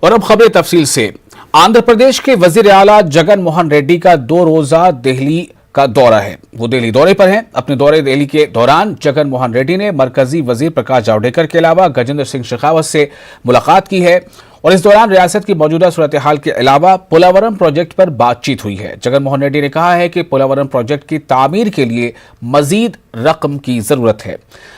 और अब खबरें तफसील से। आंध्र प्रदेश के वजीर आला जगन मोहन रेड्डी का 2 रोजा दिल्ली का दौरा है। वो दिल्ली दौरे पर हैं। अपने दौरे दिल्ली के दौरान जगन मोहन रेड्डी ने मरकजी वजीर प्रकाश जावड़ेकर के अलावा गजेंद्र सिंह शेखावत से मुलाकात की है और इस दौरान रियासत की मौजूदा सूरत हाल के अलावा पोलावरम प्रोजेक्ट पर बातचीत हुई है। जगन मोहन रेड्डी ने कहा है कि पोलावरम प्रोजेक्ट की तामीर के लिए मजीद रकम की जरूरत है।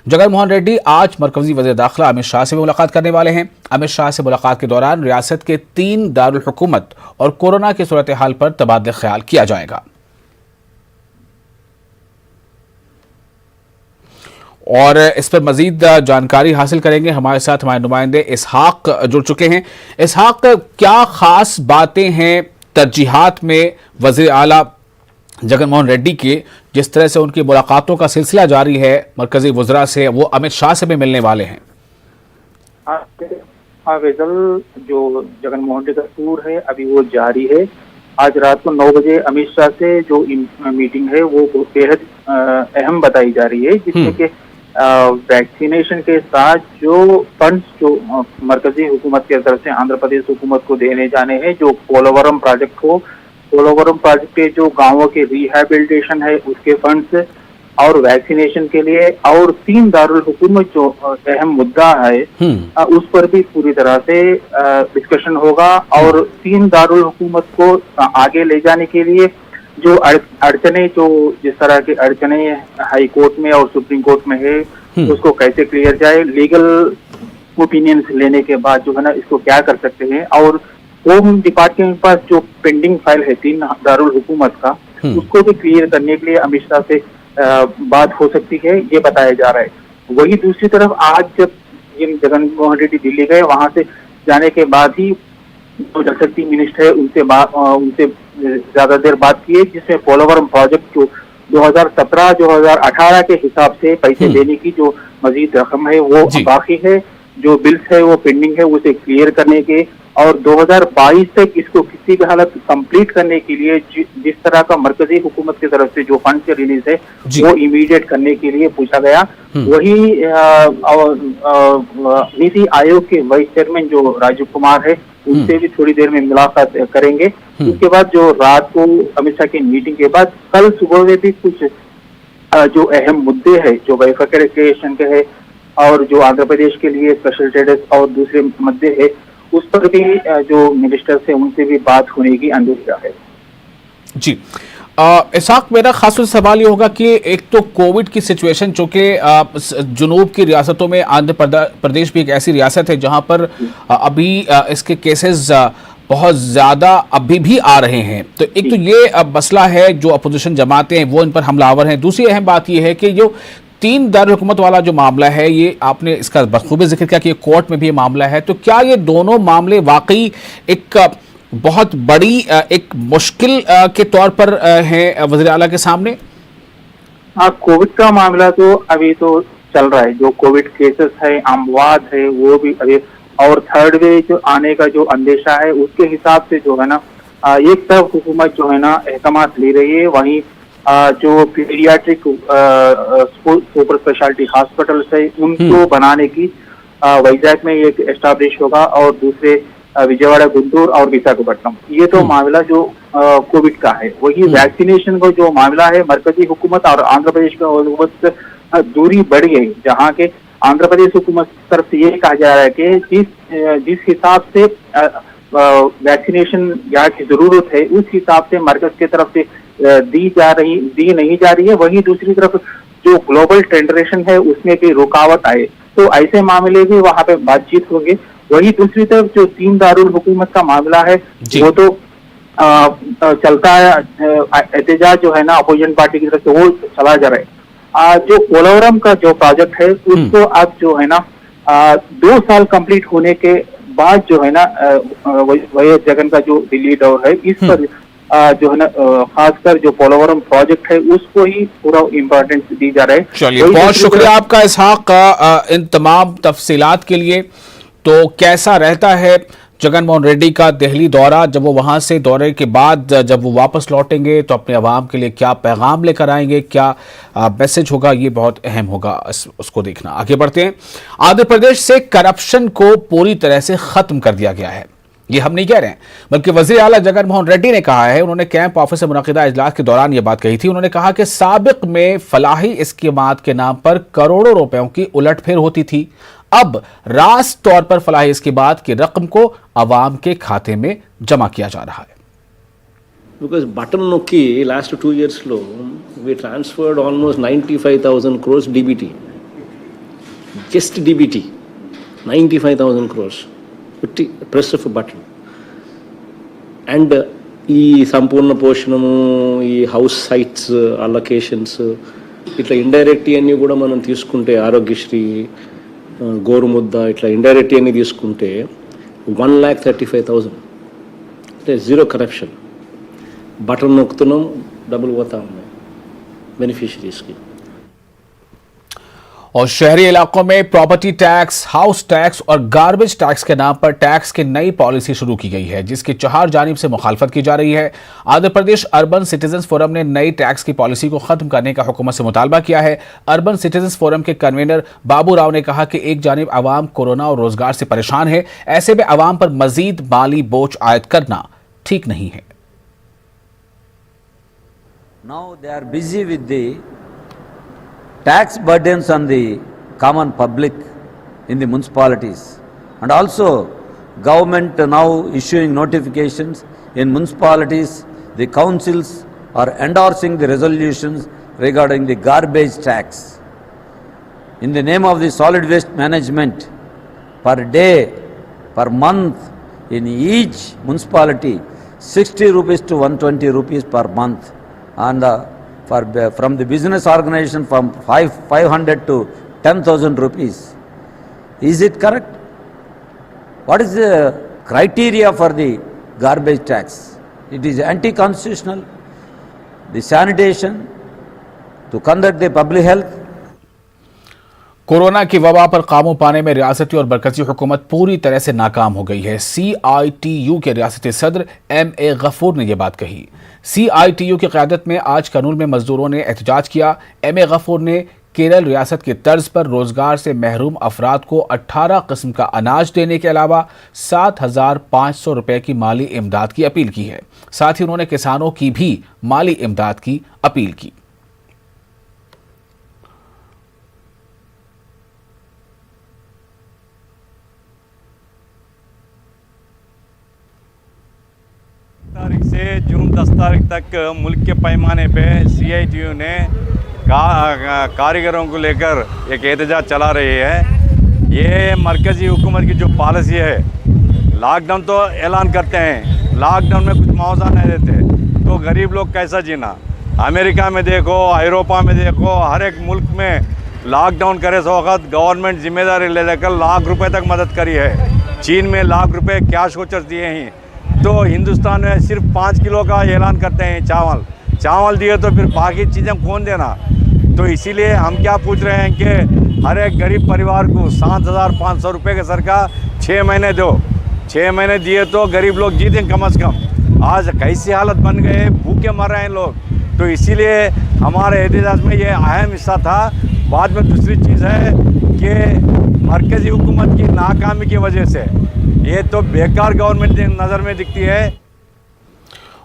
जगन मोहन रेड्डी आज मरकजी वजीर दाखिला अमित शाह से भी मुलाकात करने वाले हैं। अमित शाह से मुलाकात के दौरान रियासत के 3 दारुल हुकूमत और कोरोना की सूरत हाल पर तबादला ख्याल किया जाएगा। और इस पर मजीद जानकारी हासिल करेंगे। हमारे साथ हमारे नुमाइंदे इसहाक जुड़ चुके हैं। इसहाक, क्या खास बातें हैं तरजीहात में वज़ीर आला जगन मोहन रेड्डी के, जिस तरह से उनकी मुलाकातों का सिलसिला जारी है मरकजी वज़रा से, वो अमित शाह से भी मिलने वाले हैं? फैसल, जो जगन मोहन रेड्डी का टूर है अभी वो जारी है। आज रात को 9 बजे अमित शाह से जो मीटिंग है वो बेहद अहम बताई जा रही है, जिसमें कि वैक्सीनेशन के साथ जो फंड्स जो मरकजी हुकूमत की तरफ से आंध्र प्रदेश हुकूमत को देने जाने हैं, जो पोलावरम प्रोजेक्ट हो, पोलावरम प्रोजेक्ट के जो गांवों के रिहैबिलिटेशन है उसके फंड्स और वैक्सीनेशन के लिए, और 3 दारुल हुकूमत जो अहम मुद्दा है उस पर भी पूरी तरह से डिस्कशन होगा। और 3 दारुल हुकूमत को आगे ले जाने के लिए जो अड़चने, जो जिस तरह की अड़चने हाई कोर्ट में और सुप्रीम कोर्ट में है, उसको कैसे क्लियर जाए, लीगल ओपिनियंस लेने के बाद जो है ना इसको क्या कर सकते हैं, और होम डिपार्टमेंट के पास जो पेंडिंग फाइल है 3 दारुल हुकूमत का, उसको भी क्लियर करने के लिए अमित शाह से बात हो सकती है, ये बताया जा रहा है। वही दूसरी तरफ आज जब जगन मोहन रेड्डी दिल्ली गए, वहां से जाने के बाद ही जो जल शक्ति मिनिस्टर है उनसे ज्यादा देर बात की है, जिसमें पोलावरम प्रोजेक्ट जो 2017-2018 के हिसाब से पैसे देने की जो मजीद रकम है वो बाकी है, जो बिल्स है वो पेंडिंग है, उसे क्लियर करने के, और 2022 तक इसको किसी भी हालत कंप्लीट करने के लिए जिस तरह का मरकजी हुकूमत की तरफ से जो फंड से रिलीज है वो इमीडिएट करने के लिए पूछा गया। वही नीति आयोग के वाइस चेयरमैन जो राजीव कुमार है उनसे भी थोड़ी देर में मुलाकात करेंगे। उसके बाद जो रात को अमित शाह की मीटिंग के बाद कल सुबह में भी कुछ जो अहम मुद्दे हैं जो वेरिफिकेशन के है और जो आंध्र प्रदेश के लिए स्पेशल स्टेटस और दूसरे मुद्दे है, उस पर भी जो मिनिस्टर से उनसे भी बात होने की अंदेशा है। जी इसाक, मेरा खास सवाल ये होगा कि एक तो कोविड की सिचुएशन, जो कि जुनूब की रियासतों में आंध्र प्रदेश भी एक ऐसी रियासत है जहां पर अभी इसके केसेस बहुत ज़्यादा अभी भी आ रहे हैं, तो एक तो ये मसला है जो अपोजिशन जमातें हैं वो इन पर हमलावर हैं। दूसरी अहम बात ये है कि जो 3 दारुल हुकूमत वाला जो मामला है, ये आपने इसका बखूबी जिक्र किया कि कोर्ट में भी ये मामला है, तो क्या ये दोनों मामले वाकई एक बहुत बड़ी एक मुश्किल के तौर पर है वज़ीर आला के सामने? हाँ, कोविड का मामला तो अभी तो चल रहा है, जो कोविड केसेस है, अमवात है, वो भी अभी, और थर्ड वेव आने का जो अंदेशा है उसके हिसाब से जो है ना एक तरफ हुकूमत जो है ना एहतमाद ले रही है, वहीं जो पीडियाट्रिक सुपर स्पेशलिटी हॉस्पिटल्स है उनको बनाने की वैजाग में एक एस्टैब्लिश होगा, और दूसरे विजयवाड़ा, गुंटूर और विशाखापट्टनम। ये तो मामला जो कोविड का है। वही वैक्सीनेशन का जो मामला है, मरकजी हुकूमत और आंध्र प्रदेश की हुकूमत दूरी बढ़ गई, जहाँ के आंध्र प्रदेश हुकूमत की तरफ से ये कहा जा रहा है कि जिस हिसाब से वैक्सीनेशन यहाँ की जरूरत है उस हिसाब से मरकज की तरफ से दी नहीं जा रही है। वहीं दूसरी तरफ जो ग्लोबल टेंडरेशन है उसमें भी रुकावट आए, तो ऐसे मामले भी वहाँ पे बातचीत होंगे। वही दूसरी तरफ जो 3 दारुल हुकूमत का मामला है वो तो चलता है, एहतजाज जो है ना अपोजिशन पार्टी की तरफ से वो चला जा रहा है। जो पोलावरम का जो प्रोजेक्ट है उसको अब जो है ना 2 साल कंप्लीट होने के बाद जो है ना वही जगन का जो दिल्ली दौर है, इस पर जो है ना खासकर जो पोलावरम प्रोजेक्ट है उसको ही पूरा इम्पोर्टेंस दी जा रहा है। चलिए, बहुत शुक्रिया आपका इसहाक इन तमाम तफसीलात के लिए। तो कैसा रहता है जगन मोहन रेड्डी का दिल्ली दौरा? जब वो वहां से दौरे के बाद जब वो वापस लौटेंगे तो अपने अवाम के लिए क्या पैगाम लेकर आएंगे, क्या मैसेज होगा, ये बहुत अहम होगा उसको देखना। आगे बढ़ते हैं। आंध्र प्रदेश से करप्शन को पूरी तरह से खत्म कर दिया गया है। ये हम नहीं कह रहे हैं, बल्कि वज़ीर आला जगन मोहन रेड्डी ने कहा है। उन्होंने कैंप ऑफिस से मुनक़िदा इजलास के दौरान ये बात कही थी। उन्होंने कहा कि साबिक़ में फलाही स्कीमात के नाम पर करोड़ों रुपयों की उलटफेर होती थी। अब रास्त तौर पर फलाही स्कीमात की रकम को अवाम के खाते में जमा किया जा रहा है। Because button nokki last 2 years low, we transferred almost 95,000 crores DBT. Just DBT, 95,000 crores. Press of a button. And ఈ సంపూర్ణ పోషణము, ఈ హౌస్ సైట్స్ అలొకేషన్స్, ఇట్లా ఇండైరెక్ట్ అన్నీ కూడా మనం తీసుకుంటే, ఆరోగ్యశ్రీ, గోరుముద్ద, ఇట్లా ఇండైరెక్ట్ అన్నీ తీసుకుంటే 1,35,000 అంటే జీరో కరప్షన్. బటన్ నొక్కుతున్నాం, డబ్బులు పోతా ఉన్నాయి बेनिफिशियरीज और शहरी इलाकों में प्रॉपर्टी टैक्स, हाउस टैक्स और गार्बेज टैक्स के नाम पर टैक्स की नई पॉलिसी शुरू की गई है, जिसकी चार जानिब से मुखालफत की जा रही है। Andhra Pradesh urban citizens forum ने नई टैक्स की पॉलिसी को खत्म करने का हुकूमत से मुतालबा किया है। अर्बन सिटीजन्स फोरम के कन्वीनर बाबू राव ने कहा कि एक जानिब अवाम कोरोना और रोजगार से परेशान है, ऐसे में अवाम पर मजीद माली बोझ आयद करना ठीक नहीं है। Now they are busy with the tax burdens on the common public in the municipalities, and also government now issuing notifications in municipalities. The councils are endorsing the resolutions regarding the garbage tax. In the name of the solid waste management, per day, per month, in each municipality 60 rupees to 120 rupees per month, and from the business organization from 500 to 10,000 rupees. Is it correct? What is the criteria for the garbage tax? It is anti-constitutional. The sanitation, to conduct the public health. Corona की वबा पर काबू पाने में रियासती और मरकजी हुकूमत पूरी तरह से नाकाम हो गई है। CITU के रियासती सदर MA गफूर ने यह बात कही। CITU की क़यादत में आज कर्नूल में मजदूरों ने एहतजाज किया। MA गफूर ने केरल रियासत की तर्ज पर रोजगार से महरूम अफराद को 18 किस्म का अनाज देने के अलावा 7,500 रुपये की माली इमदाद की अपील की है। साथ ही उन्होंने किसानों की भी माली इमदाद की अपील की। तारीख से जून 10 तारीख तक मुल्क के पैमाने पे CITU ने कारीगरों को लेकर एक एहतजाज चला रही है। ये मरकज़ी हुकूमत की जो पॉलिसी है, लॉकडाउन तो ऐलान करते हैं, लॉकडाउन में कुछ मुआवजा नहीं देते तो गरीब लोग कैसा जीना। अमेरिका में देखो, यूरोपा में देखो, हर एक मुल्क में लॉकडाउन करे सो वक्त गवर्नमेंट जिम्मेदारी ले लेकर लाख रुपए तक मदद करी है। चीन में लाख रुपए कैश वोचर्स दिए हैं, तो हिंदुस्तान में सिर्फ 5 किलो का ऐलान करते हैं चावल दिए तो फिर बाकी चीज़ें कौन देना। तो इसीलिए हम क्या पूछ रहे हैं कि हर एक गरीब परिवार को 7,500 रुपये के सरकार 6 महीने दो। 6 महीने दिए तो गरीब लोग जीते कम से कम। आज कैसी हालत बन गए, भूखे मर रहे हैं लोग। तो इसीलिए हमारे एहतजाज में ये अहम हिस्सा था। बाद में दूसरी चीज़ है कि मरकज़ी हुकूमत की नाकामी की वजह से ये तो बेकार गवर्नमेंट नज़र में दिखती है।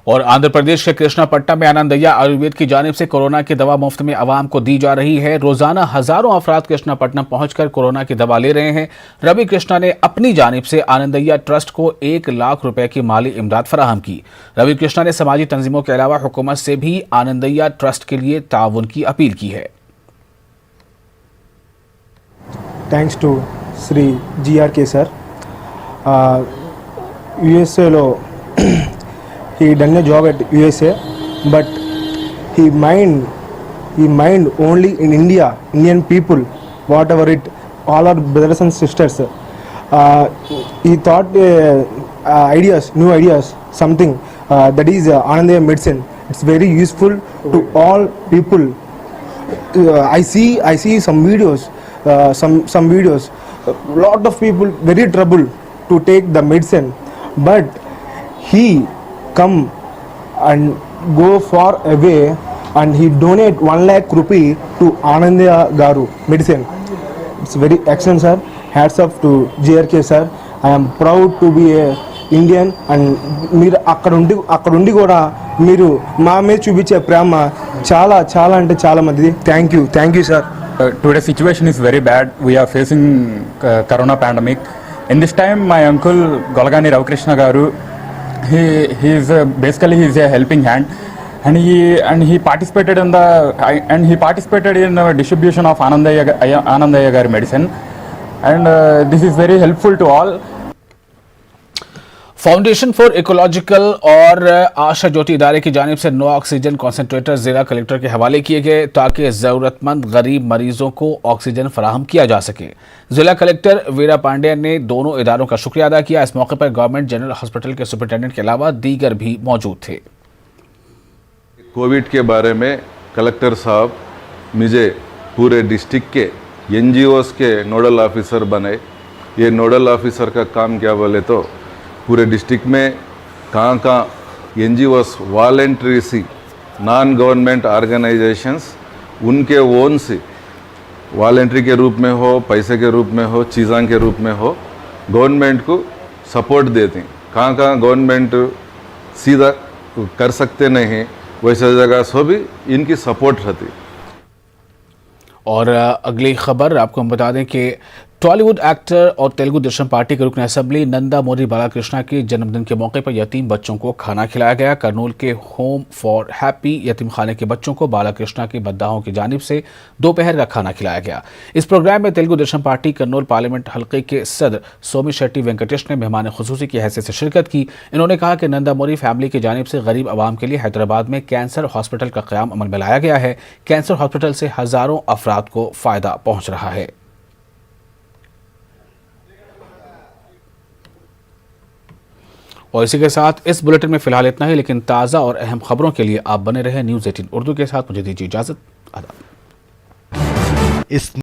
और आंध्र प्रदेश के कृष्णापट्टनम में आनंदय्या आयुर्वेद की जानिब से कोरोना की दवा मुफ्त में आवाम को दी जा रही है। रोजाना हजारों अफराद कृष्णापट्टनम पहुंचकर कोरोना की दवा ले रहे हैं। रवि कृष्णा ने अपनी जानिब से आनंदय्या ट्रस्ट को 1 लाख रुपए की माली इमदाद फराहम की। रवि कृष्णा ने समाजी तंजीमों के अलावा हुकूमत से भी आनंदय्या ट्रस्ट के लिए ताउन की अपील की है। Thanks to Sri GRK sir. USA lo he done a job at USA, but he mind only in Indian people, whatever it, all our brothers and sisters. He thought new ideas, something that is Anandaya medicine. It's very useful to all people. I see some videos. Some videos, lot of people very trouble to take the medicine, but he come and go far away and he donate 1 lakh rupee to Anandaya Garu medicine. It's very excellent sir. Hats off to GRK sir. I am proud to be a Indian and మీరు అక్కడ ఉండి కూడా మీరు మా మీద చూపించే ప్రేమ చాలా చాలా అంటే చాలా మందిది. Thank you sir. Today's situation is very bad. We are facing corona pandemic. In this time, my uncle Golagani Ravakrishna Garu, he is basically he is a helping hand, and he participated in the distribution of Anandaya Gari medicine, and this is very helpful to all. Foundation for ecological और आशा ज्योति इदारे की जानिब से 9 oxygen concentrator जिला collector के हवाले किए गए ताकि ज़रूरतमंद गरीब मरीजों को ऑक्सीजन फराहम किया जा सके। जिला कलेक्टर वीरा पांडे ने दोनों इदारों का शुक्रिया अदा किया। इस मौके पर गवर्नमेंट जनरल हॉस्पिटल के सुपरिटेंडेंट के अलावा दीगर भी मौजूद थे। कोविड के बारे में कलेक्टर साहब मुझे पूरे डिस्ट्रिक्ट के NGOs के नोडल ऑफिसर बनाए। ये नोडल ऑफिसर का काम क्या बोले तो पूरे डिस्ट्रिक्ट में कहाँ NGOs वॉलेंट्री सी नॉन गवर्नमेंट ऑर्गेनाइजेशंस उनके ओन से वॉलेंट्री के रूप में हो, पैसे के रूप में हो, चीज़ों के रूप में हो, गवर्नमेंट को सपोर्ट देते हैं। कहाँ गवर्नमेंट सीधा कर सकते नहीं वैसे जगह सो भी इनकी सपोर्ट रहती। और अगली खबर आपको हम बता दें कि टॉलीवुड एक्टर और तेलुगु देशम पार्टी के रुकन असेंबली नंदामोरी बालाकृष्णा के जन्मदिन के मौके पर यतीम बच्चों को खाना खिलाया गया। करनूल के होम फॉर हैप्पी यतीम खाने के बच्चों को बालाकृष्णा के बद्दाहों की जानिब से दोपहर का खाना खिलाया गया। इस प्रोग्राम में तेलुगु देशम पार्टी करनूल पार्लियामेंट हल्के के सदर सोमी शेट्टी वेंकटेश ने मेहमान खुसूसी की हैसियत से शिरकत की। इन्होंने कहा कि नंदामोरी फैमिली की जानिब से गरीब आवाम के लिए हैदराबाद में कैंसर हॉस्पिटल का क़याम अमल में लाया गया है। कैंसर हॉस्पिटल से हज़ारों अफराद को फ़ायदा पहुँच रहा है। और इसी के साथ इस बुलेटिन में फिलहाल इतना ही, लेकिन ताज़ा और अहम खबरों के लिए आप बने रहे न्यूज़ 18 उर्दू के साथ। मुझे दीजिए इजाज़त। आदाब।